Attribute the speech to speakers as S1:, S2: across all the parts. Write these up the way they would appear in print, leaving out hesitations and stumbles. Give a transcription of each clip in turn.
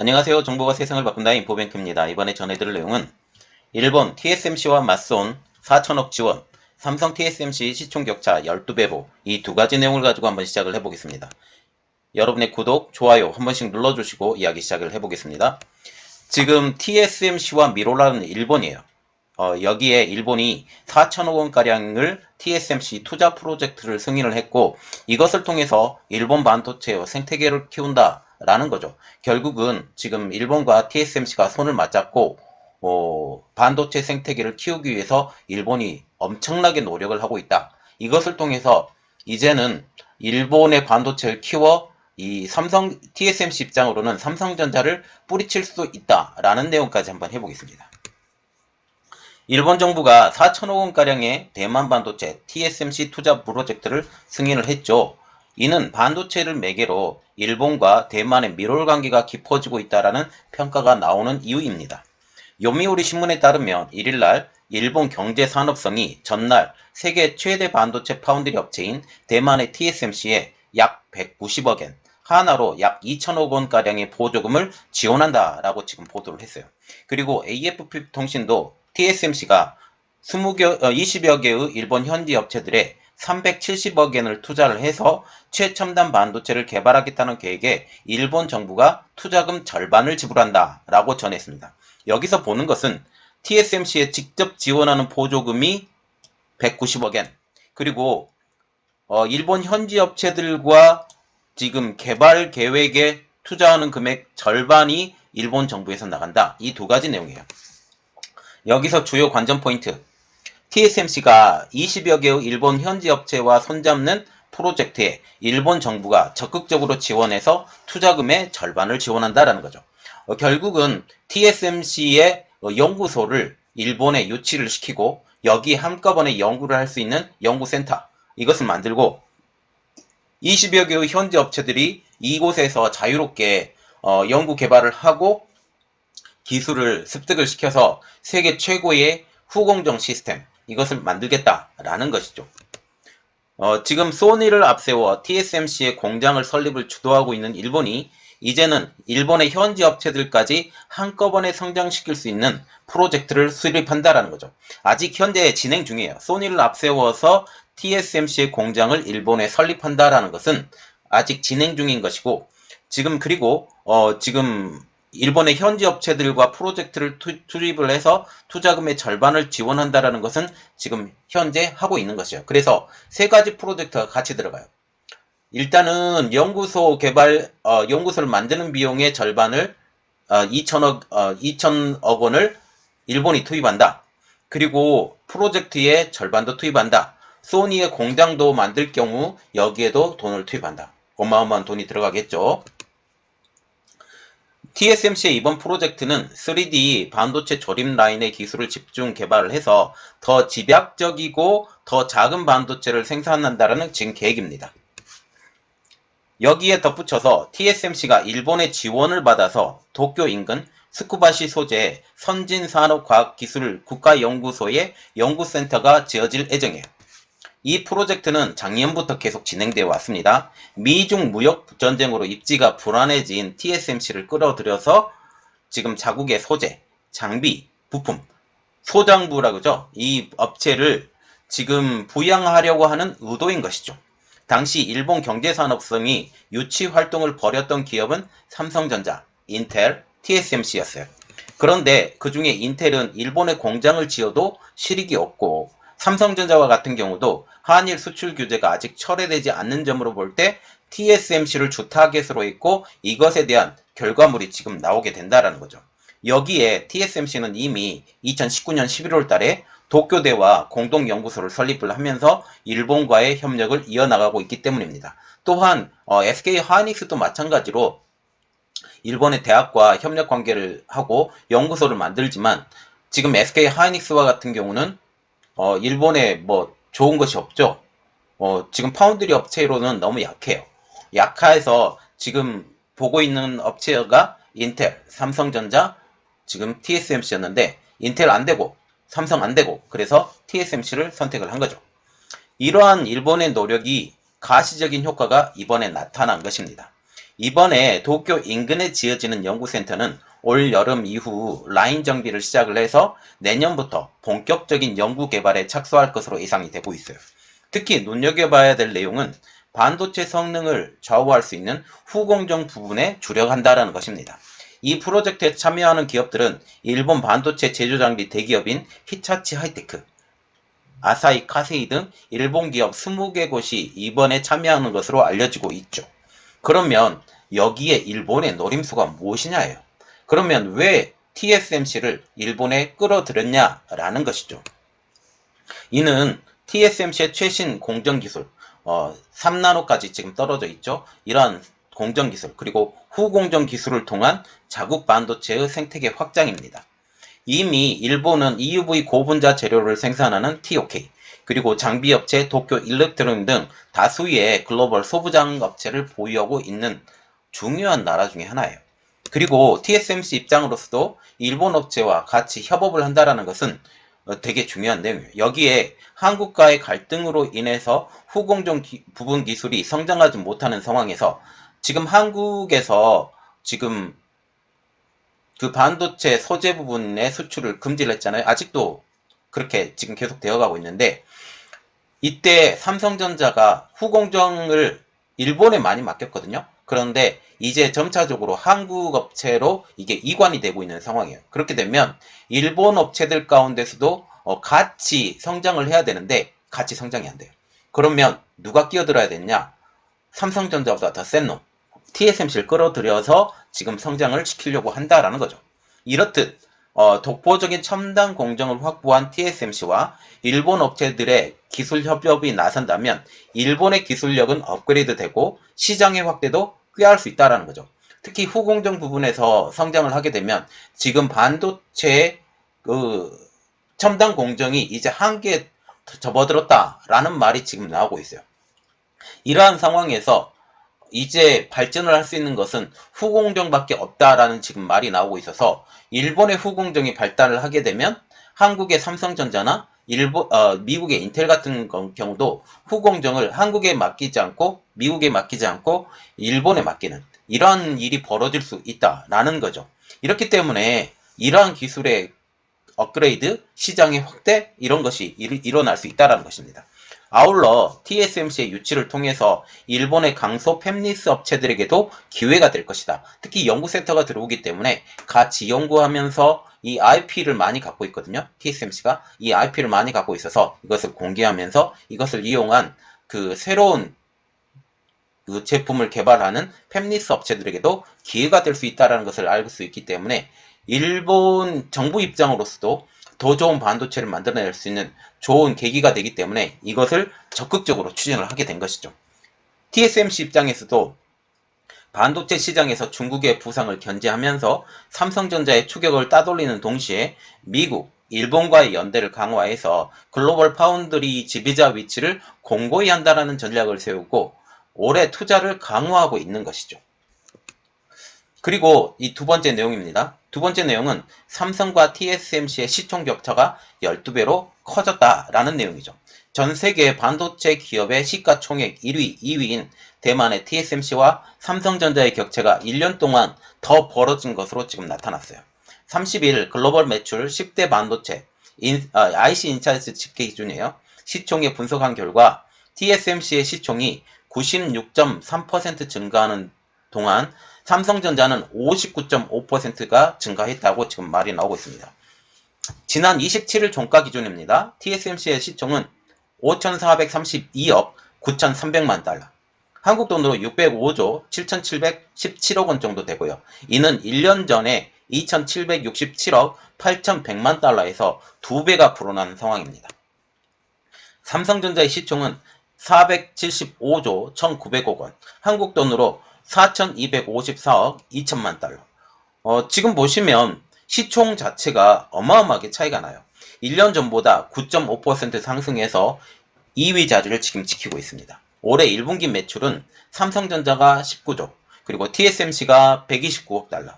S1: 안녕하세요. 정보가 세상을 바꾼다 인포뱅크입니다. 이번에 전해드릴 내용은 일본 TSMC와 맞선 4천억 지원, 삼성 TSMC 시총격차 12배로 이 두 가지 내용을 가지고 한번 시작을 해보겠습니다. 여러분의 구독, 좋아요 한 번씩 눌러주시고 이야기 시작을 해보겠습니다. 지금 TSMC와 미로라는 일본이에요. 여기에 일본이 4천억 원가량을 TSMC 투자 프로젝트를 승인을 했고 이것을 통해서 일본 반도체의 생태계를 키운다라는 거죠. 결국은 지금 일본과 TSMC가 손을 맞잡고 반도체 생태계를 키우기 위해서 일본이 엄청나게 노력을 하고 있다. 이것을 통해서 이제는 일본의 반도체를 키워 이 삼성 TSMC 입장으로는 삼성전자를 뿌리칠 수 있다라는 내용까지 한번 해보겠습니다. 일본 정부가 4천억 원가량의 대만 반도체 TSMC 투자 프로젝트를 승인을 했죠. 이는 반도체를 매개로 일본과 대만의 밀월 관계가 깊어지고 있다는 평가가 나오는 이유입니다. 요미우리 신문에 따르면 1일날 일본 경제산업성이 전날 세계 최대 반도체 파운드리 업체인 대만의 TSMC에 약 190억엔, 하나로 약 2천억 원가량의 보조금을 지원한다라고 지금 보도를 했어요. 그리고 AFP 통신도 TSMC가 20여 개의 일본 현지 업체들에 370억엔을 투자를 해서 최첨단 반도체를 개발하겠다는 계획에 일본 정부가 투자금 절반을 지불한다 라고 전했습니다. 여기서 보는 것은 TSMC에 직접 지원하는 보조금이 190억엔, 그리고 일본 현지 업체들과 지금 개발 계획에 투자하는 금액 절반이 일본 정부에서 나간다. 이 두 가지 내용이에요. 여기서 주요 관전 포인트. TSMC가 20여 개의 일본 현지 업체와 손잡는 프로젝트에 일본 정부가 적극적으로 지원해서 투자금의 절반을 지원한다라는 거죠. 결국은 TSMC의 연구소를 일본에 유치를 시키고 여기 한꺼번에 연구를 할 수 있는 연구센터, 이것을 만들고 20여 개의 현지 업체들이 이곳에서 자유롭게 연구 개발을 하고 기술을 습득을 시켜서 세계 최고의 후공정 시스템, 이것을 만들겠다라는 것이죠. 지금 소니를 앞세워 TSMC의 공장을 설립을 주도하고 있는 일본이 이제는 일본의 현지 업체들까지 한꺼번에 성장시킬 수 있는 프로젝트를 수립한다라는 거죠. 아직 현재 진행 중이에요. 소니를 앞세워서 TSMC의 공장을 일본에 설립한다라는 것은 아직 진행 중인 것이고, 그리고 지금 일본의 현지 업체들과 프로젝트를 투입을 해서 투자금의 절반을 지원한다라는 것은 지금 현재 하고 있는 것이에요. 그래서 세 가지 프로젝트가 같이 들어가요. 일단은 연구소를 만드는 비용의 절반을 2천억 원을 일본이 투입한다. 그리고 프로젝트의 절반도 투입한다. 소니의 공장도 만들 경우 여기에도 돈을 투입한다. 어마어마한 돈이 들어가겠죠. TSMC의 이번 프로젝트는 3D 반도체 조립 라인의 기술을 집중 개발을 해서 더 집약적이고 더 작은 반도체를 생산한다는 지금 계획입니다. 여기에 덧붙여서 TSMC가 일본의 지원을 받아서 도쿄 인근 스쿠바시 소재 선진산업과학기술 국가연구소의 연구센터가 지어질 예정이에요. 이 프로젝트는 작년부터 계속 진행되어 왔습니다. 미중 무역 전쟁으로 입지가 불안해진 TSMC를 끌어들여서 지금 자국의 소재, 장비, 부품, 소장부라 그러죠. 이 업체를 지금 부양하려고 하는 의도인 것이죠. 당시 일본 경제산업성이 유치 활동을 벌였던 기업은 삼성전자, 인텔, TSMC였어요. 그런데 그 중에 인텔은 일본에 공장을 지어도 실익이 없고 삼성전자와 같은 경우도 한일 수출 규제가 아직 철회되지 않는 점으로 볼 때 TSMC를 주 타겟으로 했고 이것에 대한 결과물이 지금 나오게 된다라는 거죠. 여기에 TSMC는 이미 2019년 11월 달에 도쿄대와 공동연구소를 설립을 하면서 일본과의 협력을 이어나가고 있기 때문입니다. 또한 SK 하이닉스도 마찬가지로 일본의 대학과 협력 관계를 하고 연구소를 만들지만 지금 SK 하이닉스와 같은 경우는 일본에 뭐 좋은 것이 없죠. 지금 파운드리 업체로는 너무 약해요. 약해서 지금 보고 있는 업체가 인텔, 삼성전자, 지금 TSMC였는데 인텔 안 되고 삼성 안 되고 그래서 TSMC를 선택을 한 거죠. 이러한 일본의 노력이 가시적인 효과가 이번에 나타난 것입니다. 이번에 도쿄 인근에 지어지는 연구센터는 올 여름 이후 라인 정비를 시작을 해서 내년부터 본격적인 연구 개발에 착수할 것으로 예상이 되고 있어요. 특히 눈여겨봐야 될 내용은 반도체 성능을 좌우할 수 있는 후공정 부분에 주력한다라는 것입니다. 이 프로젝트에 참여하는 기업들은 일본 반도체 제조장비 대기업인 히타치 하이테크, 아사히 카세이 등 일본 기업 20개 곳이 이번에 참여하는 것으로 알려지고 있죠. 그러면 여기에 일본의 노림수가 무엇이냐예요. 그러면 왜 TSMC를 일본에 끌어들였냐라는 것이죠. 이는 TSMC의 최신 공정기술, 3나노까지 지금 떨어져 있죠. 이러한 공정기술, 그리고 후공정기술을 통한 자국 반도체의 생태계 확장입니다. 이미 일본은 EUV 고분자 재료를 생산하는 TOK, 그리고 장비업체 도쿄 일렉트로닉 등 다수의 글로벌 소부장 업체를 보유하고 있는 중요한 나라 중에 하나예요. 그리고 TSMC 입장으로서도 일본 업체와 같이 협업을 한다는 것은 되게 중요한 내용이에요. 여기에 한국과의 갈등으로 인해서 후공정 부분 기술이 성장하지 못하는 상황에서 지금 한국에서 지금 그 반도체 소재 부분의 수출을 금지를 했잖아요. 아직도 그렇게 지금 계속 되어가고 있는데, 이때 삼성전자가 후공정을 일본에 많이 맡겼거든요. 그런데 이제 점차적으로 한국 업체로 이게 이관이 되고 있는 상황이에요. 그렇게 되면 일본 업체들 가운데서도 같이 성장을 해야 되는데 같이 성장이 안 돼요. 그러면 누가 끼어들어야 되냐? 삼성전자보다 더 센 놈, TSMC를 끌어들여서 지금 성장을 시키려고 한다라는 거죠. 이렇듯 독보적인 첨단 공정을 확보한 TSMC와 일본 업체들의 기술 협업이 나선다면 일본의 기술력은 업그레이드 되고 시장의 확대도 꾀할 수 있다는 거죠. 특히 후공정 부분에서 성장을 하게 되면 지금 반도체의 그 첨단 공정이 이제 한계에 접어들었다라는 말이 지금 나오고 있어요. 이러한 상황에서 이제 발전을 할 수 있는 것은 후공정밖에 없다라는 지금 말이 나오고 있어서 일본의 후공정이 발달을 하게 되면 한국의 삼성전자나 미국의 인텔 같은 경우도 후공정을 한국에 맡기지 않고 미국에 맡기지 않고 일본에 맡기는 이러한 일이 벌어질 수 있다라는 거죠. 이렇기 때문에 이러한 기술의 업그레이드, 시장의 확대 이런 것이 일어날 수 있다는 것입니다. 아울러 TSMC의 유치를 통해서 일본의 강소 팹리스 업체들에게도 기회가 될 것이다. 특히 연구센터가 들어오기 때문에 같이 연구하면서 이 IP를 많이 갖고 있거든요. TSMC가 이 IP를 많이 갖고 있어서 이것을 공개하면서 이것을 이용한 그 새로운 그 제품을 개발하는 팹리스 업체들에게도 기회가 될 수 있다는 것을 알 수 있기 때문에 일본 정부 입장으로서도 더 좋은 반도체를 만들어낼 수 있는 좋은 계기가 되기 때문에 이것을 적극적으로 추진을 하게 된 것이죠. TSMC 입장에서도 반도체 시장에서 중국의 부상을 견제하면서 삼성전자의 추격을 따돌리는 동시에 미국, 일본과의 연대를 강화해서 글로벌 파운드리 지배자 위치를 공고히 한다는 전략을 세우고 올해 투자를 강화하고 있는 것이죠. 그리고 이 두 번째 내용입니다. 두 번째 내용은 삼성과 TSMC의 시총 격차가 12배로 커졌다라는 내용이죠. 전 세계 반도체 기업의 시가총액 1위, 2위인 대만의 TSMC와 삼성전자의 격차가 1년 동안 더 벌어진 것으로 지금 나타났어요. 30일 글로벌 매출 10대 반도체 IC 인사이트 집계 기준이에요. 시총에 분석한 결과 TSMC의 시총이 96.3% 증가하는 동안 삼성전자는 59.5%가 증가했다고 지금 말이 나오고 있습니다. 지난 27일 종가 기준입니다. TSMC의 시총은 5,432억 9,300만 달러, 한국 돈으로 605조 7,717억 원 정도 되고요. 이는 1년 전에 2,767억 8,100만 달러에서 2배가 불어난 상황입니다. 삼성전자의 시총은 475조 1,900억 원, 한국 돈으로 4,254억 2천만 달러. 지금 보시면 시총 자체가 어마어마하게 차이가 나요. 1년 전보다 9.5% 상승해서 2위 자리를 지금 지키고 있습니다. 올해 1분기 매출은 삼성전자가 19조, 그리고 TSMC가 129억 달러,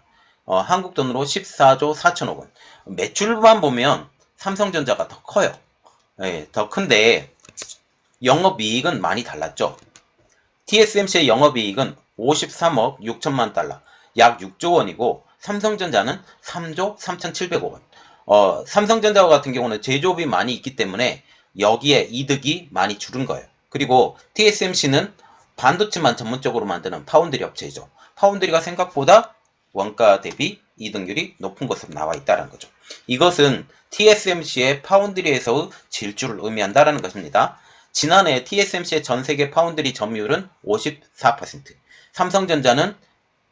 S1: 한국 돈으로 14조 4천억 원. 매출만 보면 삼성전자가 더 커요. 네, 더 큰데 영업이익은 많이 달랐죠. TSMC의 영업이익은 53억 6천만 달러, 약 6조 원이고 삼성전자는 3조 3,700억 원. 삼성전자 같은 경우는 제조업이 많이 있기 때문에 여기에 이득이 많이 줄은 거예요. 그리고 TSMC는 반도체만 전문적으로 만드는 파운드리 업체이죠. 파운드리가 생각보다 원가 대비 이득률이 높은 것으로 나와 있다는 거죠. 이것은 TSMC의 파운드리에서의 질주를 의미한다는 것입니다. 지난해 TSMC의 전세계 파운드리 점유율은 54%, 삼성전자는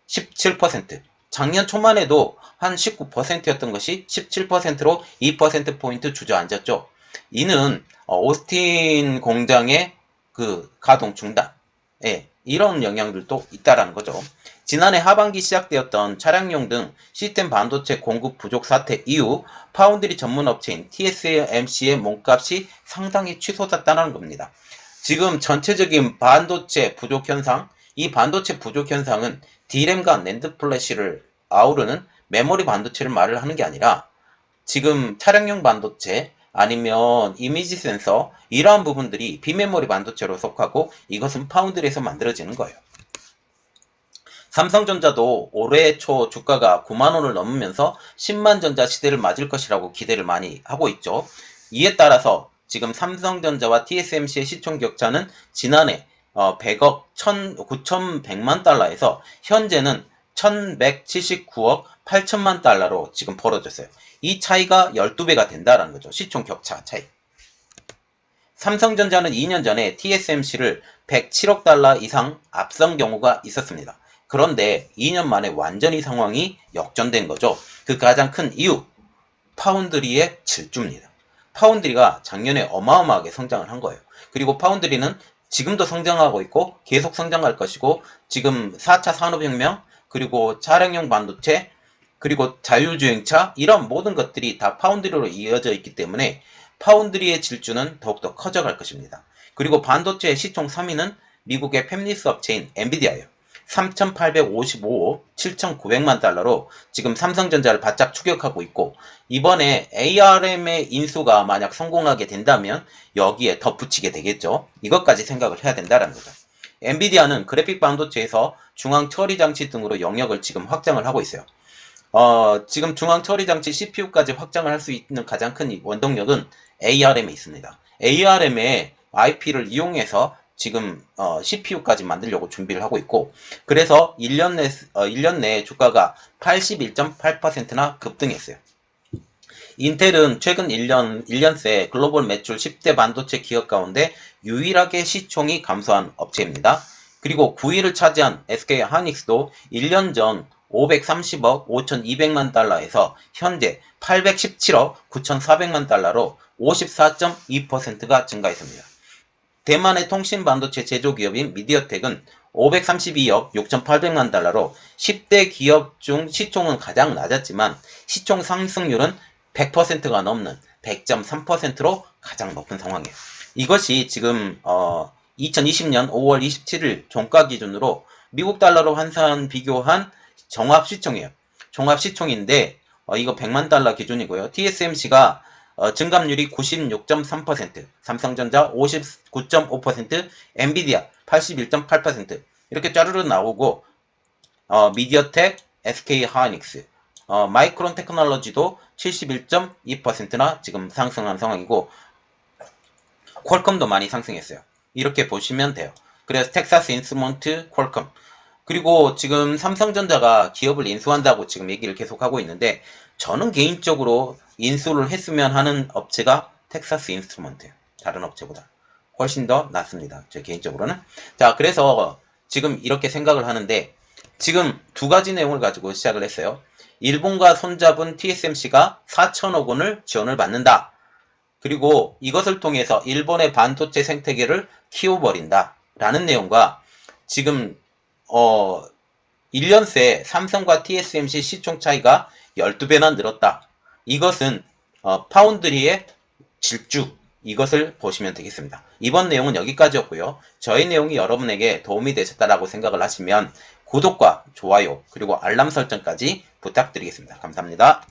S1: 17%, 작년 초만 해도 한 19%였던 것이 17%로 2%포인트 주저앉았죠. 이는 오스틴 공장의 그 가동 중단, 이런 영향들도 있다라는 거죠. 지난해 하반기 시작되었던 차량용 등 시스템 반도체 공급 부족 사태 이후 파운드리 전문 업체인 TSMC의 몸값이 상당히 치솟았다는 겁니다. 지금 전체적인 반도체 부족 현상, 이 반도체 부족 현상은 D램과 낸드 플래시를 아우르는 메모리 반도체를 말을 하는 게 아니라 지금 차량용 반도체 아니면 이미지 센서 이러한 부분들이 비메모리 반도체로 속하고 이것은 파운드리에서 만들어지는 거예요. 삼성전자도 올해 초 주가가 9만원을 넘으면서 10만 전자 시대를 맞을 것이라고 기대를 많이 하고 있죠. 이에 따라서 지금 삼성전자와 TSMC의 시총 격차는 지난해 100억 9,100만 달러에서 현재는 1,179억 8천만 달러로 지금 벌어졌어요. 이 차이가 12배가 된다는 거죠. 시총 격차 차이. 삼성전자는 2년 전에 TSMC를 107억 달러 이상 앞선 경우가 있었습니다. 그런데 2년 만에 완전히 상황이 역전된 거죠. 그 가장 큰 이유, 파운드리의 질주입니다. 파운드리가 작년에 어마어마하게 성장을 한 거예요. 그리고 파운드리는 지금도 성장하고 있고 계속 성장할 것이고 지금 4차 산업혁명, 그리고 차량용 반도체, 그리고 자율주행차 이런 모든 것들이 다 파운드리로 이어져 있기 때문에 파운드리의 질주는 더욱더 커져갈 것입니다. 그리고 반도체의 시총 3위는 미국의 팹리스 업체인 엔비디아예요. 3,855억 7,900만 달러로 지금 삼성전자를 바짝 추격하고 있고 이번에 ARM의 인수가 만약 성공하게 된다면 여기에 덧붙이게 되겠죠. 이것까지 생각을 해야 된다는 거죠. 엔비디아는 그래픽 반도체에서 중앙 처리 장치 등으로 영역을 지금 확장을 하고 있어요. 지금 중앙 처리 장치 CPU까지 확장을 할 수 있는 가장 큰 원동력은 ARM에 있습니다. ARM의 IP를 이용해서 지금 CPU까지 만들려고 준비를 하고 있고 그래서 1년 내에 주가가 81.8%나 급등했어요. 인텔은 최근 1년 새 글로벌 매출 10대 반도체 기업 가운데 유일하게 시총이 감소한 업체입니다. 그리고 9위를 차지한 SK 하이닉스도 1년 전 530억 5,200만 달러에서 현재 817억 9,400만 달러로 54.2%가 증가했습니다. 대만의 통신 반도체 제조기업인 미디어텍은 532억 6,800만 달러로 10대 기업 중 시총은 가장 낮았지만 시총 상승률은 100%가 넘는 100.3%로 가장 높은 상황이에요. 이것이 지금 2020년 5월 27일 종가 기준으로 미국 달러로 환산 비교한 종합시총이에요. 종합시총인데 이거 100만 달러 기준이고요. TSMC가 증감률이 96.3%, 삼성전자 59.5%, 엔비디아 81.8% 이렇게 짜르르 나오고 미디어텍, SK 하이닉스, 마이크론 테크놀로지도 71.2%나 지금 상승한 상황이고 퀄컴도 많이 상승했어요. 이렇게 보시면 돼요. 그래서 텍사스 인스트루먼트, 퀄컴 그리고 지금 삼성전자가 기업을 인수한다고 지금 얘기를 계속하고 있는데 저는 개인적으로 인수를 했으면 하는 업체가 텍사스 인스트루먼트예요. 다른 업체보다. 훨씬 더 낫습니다. 제 개인적으로는. 자, 그래서 지금 이렇게 생각을 하는데 지금 두 가지 내용을 가지고 시작을 했어요. 일본과 손잡은 TSMC가 4천억 원을 지원을 받는다. 그리고 이것을 통해서 일본의 반도체 생태계를 키워버린다. 라는 내용과 지금 1년 새 삼성과 TSMC 시총 차이가 12배나 늘었다. 이것은 파운드리의 질주 이것을 보시면 되겠습니다. 이번 내용은 여기까지였고요. 저희 내용이 여러분에게 도움이 되셨다라고 생각을 하시면 구독과 좋아요 그리고 알람 설정까지 부탁드리겠습니다. 감사합니다.